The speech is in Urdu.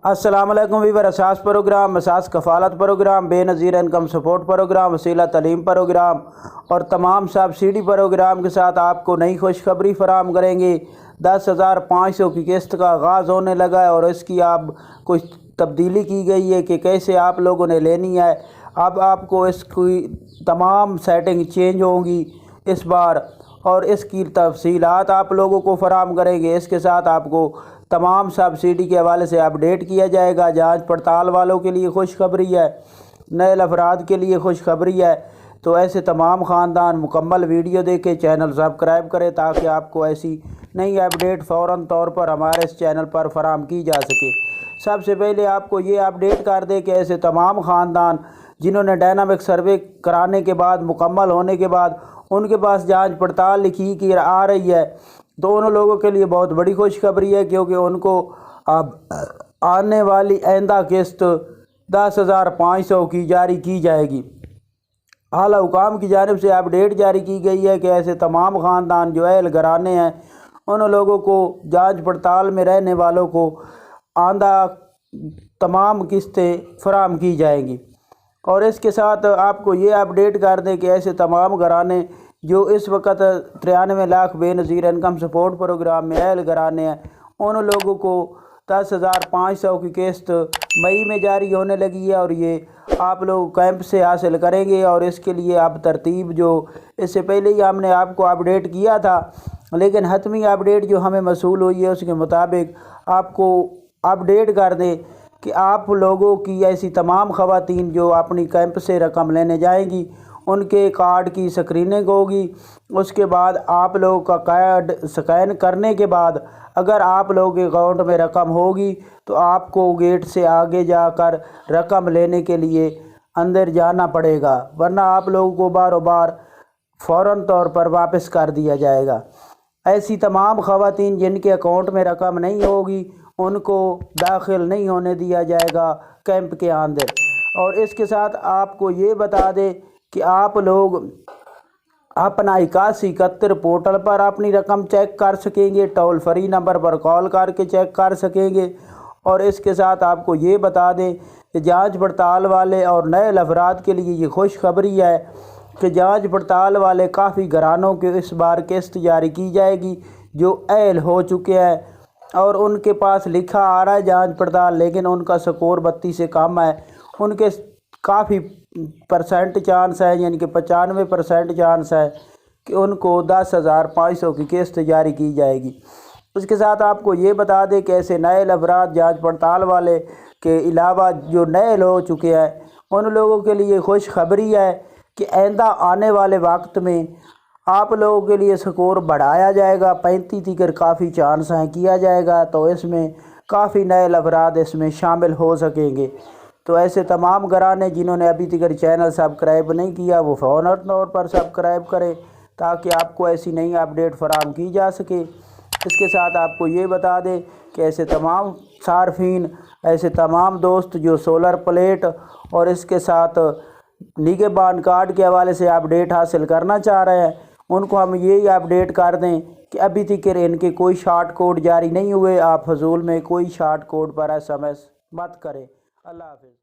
السلام علیکم ویور، اساس پروگرام، اساس کفالت پروگرام، بے نظیر انکم سپورٹ پروگرام، وسیلہ تعلیم پروگرام اور تمام سبسڈی پروگرام کے ساتھ آپ کو نئی خوشخبری فراہم کریں گے۔ 10,500 کی قسط کا آغاز ہونے لگا ہے اور اس کی اب کچھ تبدیلی کی گئی ہے کہ کیسے آپ لوگوں نے لینی ہے۔ اب آپ کو اس کی تمام سیٹنگ چینج ہوں گی اس بار، اور اس کی تفصیلات آپ لوگوں کو فراہم کریں گے۔ اس کے ساتھ آپ کو تمام سبسڈی کے حوالے سے اپڈیٹ کیا جائے گا۔ جانچ پڑتال والوں کے لیے خوشخبری ہے، نئے افراد کے لیے خوشخبری ہے، تو ایسے تمام خاندان مکمل ویڈیو دیکھیں، چینل سبسکرائب کریں تاکہ آپ کو ایسی نئی اپڈیٹ فوراً طور پر ہمارے اس چینل پر فراہم کی جا سکے۔ سب سے پہلے آپ کو یہ اپڈیٹ کر دیں کہ ایسے تمام خاندان جنہوں نے ڈائنامک سروے کرانے کے بعد مکمل ہونے کے بعد ان کے پاس جانچ پڑتال لکھی کی آ رہی ہے، تو ان لوگوں کے لیے بہت بڑی خوشخبری ہے، کیونکہ ان کو اب آنے والی آئندہ قسط 10,500 کی جاری کی جائے گی۔ اعلیٰ حکام کی جانب سے اپڈیٹ جاری کی گئی ہے کہ ایسے تمام خاندان جو اہل گھرانے ہیں ان لوگوں کو جانچ پڑتال میں رہنے والوں کو آئندہ تمام قسطیں فراہم کی جائیں گی۔ اور اس کے ساتھ آپ کو یہ اپڈیٹ کر دیں کہ ایسے تمام گھرانے جو اس وقت 93 لاکھ بے نظیر انکم سپورٹ پروگرام میں اہل گھرانے ہیں ان لوگوں کو 10,500 کی قسط مئی میں جاری ہونے لگی ہے، اور یہ آپ لوگ کیمپ سے حاصل کریں گے۔ اور اس کے لیے اب ترتیب جو اس سے پہلے ہی ہم نے آپ کو اپڈیٹ کیا تھا، لیکن حتمی اپڈیٹ جو ہمیں موصول ہوئی ہے اس کے مطابق آپ کو اپڈیٹ کر دیں کہ آپ لوگوں کی ایسی تمام خواتین جو اپنی کیمپ سے رقم لینے جائیں گی ان کے کارڈ کی اسکریننگ ہوگی۔ اس کے بعد آپ لوگوں کا کارڈ اسکین کرنے کے بعد اگر آپ لوگوں کے اکاؤنٹ میں رقم ہوگی تو آپ کو گیٹ سے آگے جا کر رقم لینے کے لیے اندر جانا پڑے گا، ورنہ آپ لوگوں کو باروں بار فوراً طور پر واپس کر دیا جائے گا۔ ایسی تمام خواتین جن کے اکاؤنٹ میں رقم نہیں ہوگی ان کو داخل نہیں ہونے دیا جائے گا کیمپ کے اندر۔ اور اس کے ساتھ آپ کو یہ بتا دیں کہ آپ لوگ اپنا 8171 پورٹل پر اپنی رقم چیک کر سکیں گے، ٹول فری نمبر پر کال کر کے چیک کر سکیں گے۔ اور اس کے ساتھ آپ کو یہ بتا دیں کہ جانچ پڑتال والے اور نئے افراد کے لیے یہ خوشخبری ہے کہ جانچ پڑتال والے کافی گھرانوں کے اس بار قسط جاری کی جائے گی جو اہل ہو چکے ہیں اور ان کے پاس لکھا آ رہا ہے جانچ پڑتال، لیکن ان کا سکور 32 سے کم ہے۔ ان کے کافی پرسنٹ چانس ہے، یعنی کہ 95% چانس ہے کہ ان کو 10,500 کی قسط جاری کی جائے گی۔ اس کے ساتھ آپ کو یہ بتا دیں کہ ایسے نئے افراد جانچ پڑتال والے کے علاوہ جو نئے ہو چکے ہیں ان لوگوں کے لیے خوشخبری ہے کہ آئندہ آنے والے وقت میں آپ لوگوں کے لیے سکور بڑھایا جائے گا، 35 تیکر کافی چانس ہیں کیا جائے گا، تو اس میں کافی نئے افراد اس میں شامل ہو سکیں گے۔ تو ایسے تمام گھرانے جنہوں نے ابھی تک چینل سبسکرائب نہیں کیا وہ فوراً طور پر سبسکرائب کریں تاکہ آپ کو ایسی نئی اپڈیٹ فراہم کی جا سکے۔ اس کے ساتھ آپ کو یہ بتا دیں کہ ایسے تمام صارفین، ایسے تمام دوست جو سولر پلیٹ اور اس کے ساتھ نگہبان کارڈ کے حوالے سے اپڈیٹ حاصل کرنا چاہ رہے ہیں ان کو ہم یہی اپڈیٹ کر دیں کہ ابھی تک ان کے کوئی شارٹ کوڈ جاری نہیں ہوئے۔ آپ فضول میں کوئی شارٹ کوڈ پر SMS مت کریں۔ اللہ حافظ۔